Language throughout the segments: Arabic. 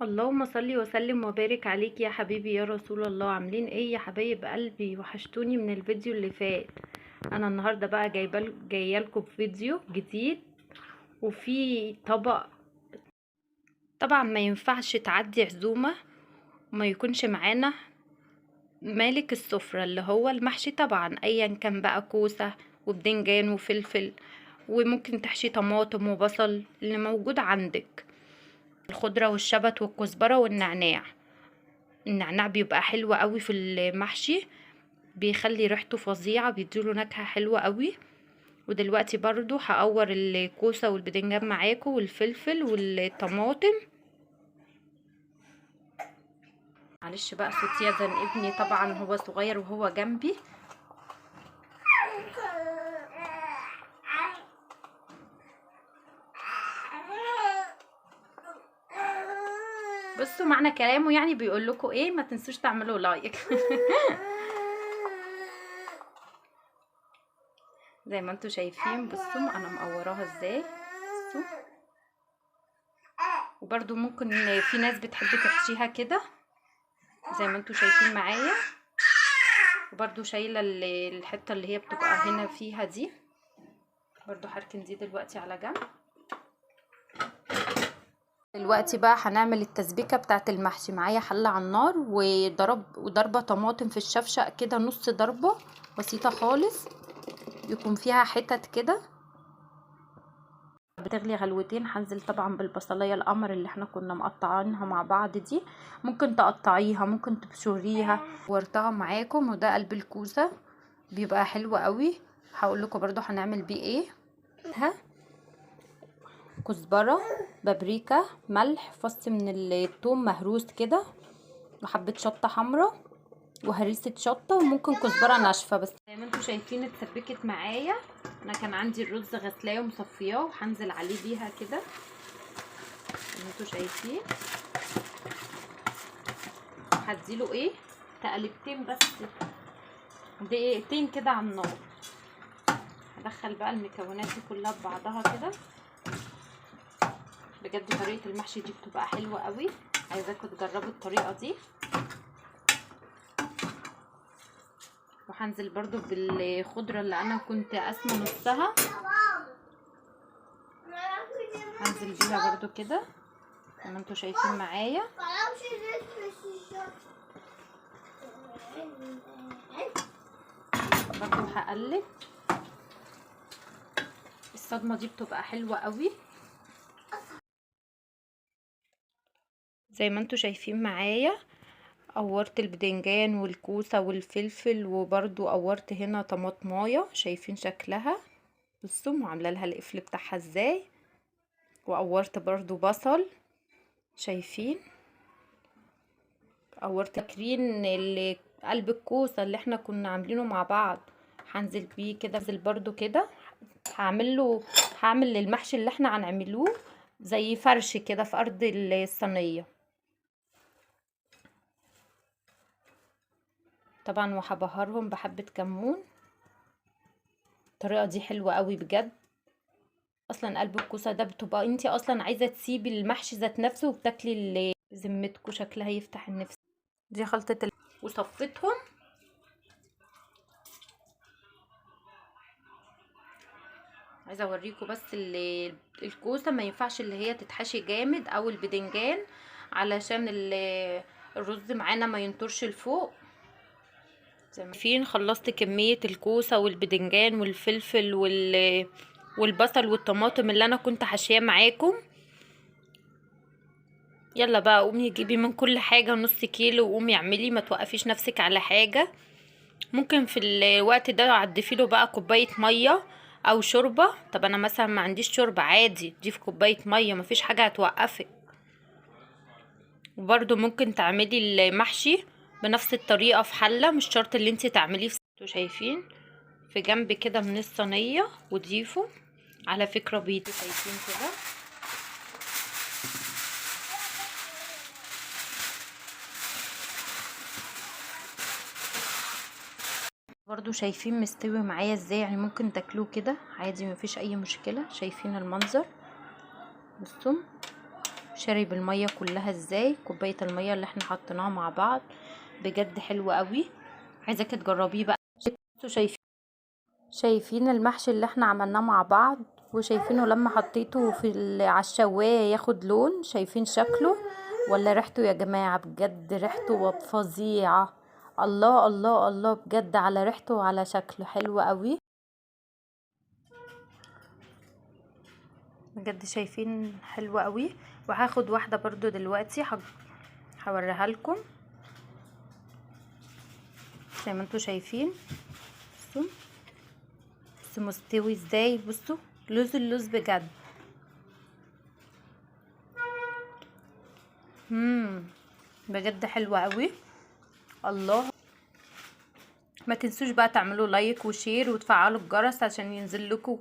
اللهم صل وسلم وبارك عليك يا حبيبي يا رسول الله. عاملين ايه يا حبايب قلبي؟ وحشتوني من الفيديو اللي فات. انا النهارده بقى جايه لكم بفيديو جديد، وفي طبق طبعا ما ينفعش تعدي عزومه وما يكونش معانا مالك السفرة، اللي هو المحشي. طبعا ايا كان بقى كوسه وبدنجان وفلفل، وممكن تحشي طماطم وبصل اللي موجود عندك، الخضره والشبت والكزبره والنعناع. النعناع بيبقى حلو قوي في المحشي، بيخلي ريحته فظيعة، بيديله نكهة حلوة قوي. ودلوقتي برضو هقور الكوسة والبدنجان معاكم والفلفل والطماطم. معلش بقى صوتي يزن ابني، طبعا هو صغير وهو جنبي. بصوا معنى كلامه، يعني بيقول لكم ايه؟ ما تنسوش تعملوا لايك. زي ما انتوا شايفين، بصوا انا مقوراها ازاي. بصوا، وبرده ممكن في ناس بتحب تحشيها كده زي ما انتوا شايفين معايا. وبرده شايله الحته اللي هي بتبقى هنا فيها دي، برده هركن دي دلوقتي على جنب. دلوقتي بقى هنعمل التسبيكه بتاعه المحشي. معايا حله على النار وضربه طماطم في الشفشق كده، نص ضربه بسيطه خالص، يكون فيها حتت كده بتغلي غلوتين. هنزل طبعا بالبصلايه القمر اللي احنا كنا مقطعينها مع بعض دي، ممكن تقطعيها ممكن تبشريها. ورتها معاكم، وده قلب الكوسه بيبقى حلو قوي. هقول لكم برضو هنعمل بيه ايه. كزبره، بابريكا، ملح، فص من الثوم مهروس كده، وحبه شطه حمراء، وهريسه شطه، وممكن كزبره ناشفه. بس زي ما انتم شايفين اتسبكت معايا. انا كان عندي الرز غسلاه ومصفياه، وهنزل عليه بيها كده زي ما انتوا شايفين. هديله ايه، تقلبتين بس، دقيقتين كده على النار. هدخل بقى المكونات دي كلها ببعضها كده. بجد طريقه المحشي دي بتبقى حلوه قوي، عايزاكم تجربوا الطريقه دي. وهنزل برضو بالخضره اللي انا كنت قاسمه نصها، هنزل بيها برضو كده زي ما انتوا شايفين معايا. برضو هقلب. الصدمه دي بتبقى حلوه قوي زي ما انتوا شايفين معايا. قورت البدنجان والكوسه والفلفل، وبرضو قورت هنا طماطمايه، شايفين شكلها؟ بصوا عامله لها القفل بتاعها ازاي. وقورت برضو بصل، شايفين؟ قورت فاكرين قلب الكوسه اللي احنا كنا عاملينه مع بعض، هنزل بيه كده. انزل برضو كده، هعمل للمحشي اللي احنا هنعملوه زي فرش كده في ارض الصينيه طبعا، وهبهرهم بحبه كمون. الطريقه دي حلوه قوي بجد. اصلا قلب الكوسه ده بتبقى انتي اصلا عايزه تسيبي المحشي ذات نفسه وبتاكلي ذمتكم، شكلها يفتح النفس. دي خلطه وصفتهم. عايزه اوريكم بس الكوسه ما ينفعش اللي هي تتحشي جامد، او البدنجان، علشان الرز معانا ما ينطرش لفوق. زي ما فين خلصت كميه الكوسه والبدنجان والفلفل والبصل والطماطم اللي انا كنت حاشيه معاكم. يلا بقى قومي جيبي من كل حاجه نص كيلو، وقومي اعملي، ما توقفيش نفسك على حاجه. ممكن في الوقت ده عدفي له بقى كوبايه ميه او شوربه. طب انا مثلا ما عنديش شوربه، عادي ضيف كوبايه ميه، مفيش حاجه هتوقفك. وبرده ممكن تعملي المحشي بنفس الطريقه في حله، مش شرط اللي انت تعمليه في انتوا شايفين في جنب كده من الصينيه، وضيفه. على فكره بيض، شايفين كده؟ برضو شايفين مستوي معايا ازاي؟ يعني ممكن تاكلوه كده عادي، مفيش اي مشكله. شايفين المنظر؟ بصوا شارب الميه كلها ازاي، كوبايه الميه اللي احنا حطيناها مع بعض بجد حلو قوي. عايزاك تجربيه بقى. انتوا شايفين المحشي اللي احنا عملناه مع بعض، وشايفينه لما حطيته على الشوايه ياخد لون، شايفين شكله ولا ريحته يا جماعه؟ بجد ريحته فظيعه. الله الله الله، بجد على ريحته وعلى شكله حلو قوي بجد. شايفين حلو قوي. وهاخد واحده برضو دلوقتي هوريها لكم زي ما انتوا شايفين. بصوا بصوا مستوي ازاي، بصوا لوز اللوز بجد. بجد حلو قوي. الله، ما تنسوش بقى تعملوا لايك وشير وتفعلوا الجرس عشان ينزل لكم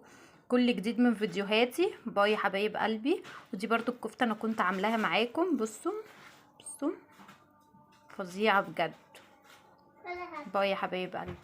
كل جديد من فيديوهاتي. باي يا حبايب قلبي. ودي برضو الكفته انا كنت عاملاها معاكم. بصوا بصوا فظيعه بجد. باي يا حبايب قلبي.